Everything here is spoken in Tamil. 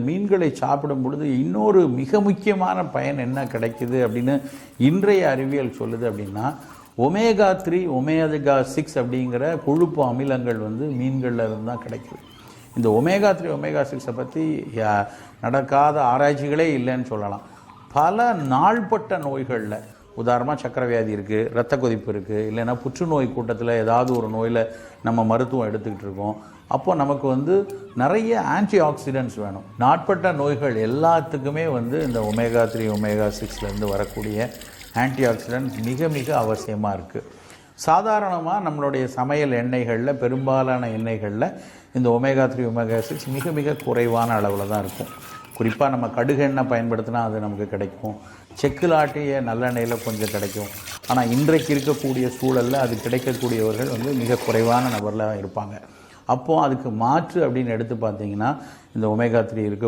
மீன்களை சாப்பிடும் பொழுது இன்னொரு மிக முக்கியமான பயன் என்ன கிடைக்குது அப்படின்னு இன்றைய அறிவியல் சொல்லுது அப்படின்னா, ஒமேகா 3 ஒமேகா 6 அப்படிங்கிற கொழுப்பு அமிலங்கள் மீன்களில் இருந்து தான் கிடைக்குது. இந்த ஒமேகா 3 ஒமேகா 6 பற்றி நடக்காத ஆராய்ச்சிகளே இல்லைன்னு சொல்லலாம். பல நாள்பட்ட நோய்களில், உதாரணமாக சக்கரை வியாதி இருக்குது, இரத்த கொதிப்பு இருக்குது, இல்லைன்னா புற்றுநோய் கூட்டத்தில் ஏதாவது ஒரு நோயில் நம்ம மருத்துவம் எடுத்துக்கிட்டு இருக்கோம். அப்போ நமக்கு நிறைய ஆன்டி ஆக்சிடென்ட்ஸ் வேணும். நாட்பட்ட நோய்கள் எல்லாத்துக்குமே இந்த ஒமேகா 3 ஒமேகா 6லேருந்து வரக்கூடிய ஆன்டி ஆக்சிடென்ட்ஸ் மிக மிக அவசியமாக இருக்குது. சாதாரணமாக நம்மளுடைய சமையல் எண்ணெய்களில், பெரும்பாலான எண்ணெய்களில் இந்த ஒமேகா 3 ஒமேகா 6 மிக மிக குறைவான அளவில் தான் இருக்கும். குறிப்பாக நம்ம கடுகு எண்ணெய் பயன்படுத்தினா அது நமக்கு கிடைக்கும். செக்கில் ஆட்டிய நல்லெண்ணெயில் கொஞ்சம் கிடைக்கும். ஆனால் இன்றைக்கு இருக்கக்கூடிய சூழலில் அது கிடைக்கக்கூடியவர்கள் மிக குறைவான நபரில் இருப்பாங்க. அப்போது அதுக்கு மாற்று அப்படின்னு எடுத்து பார்த்தீங்கன்னா இந்த ஒமேகா 3 இருக்க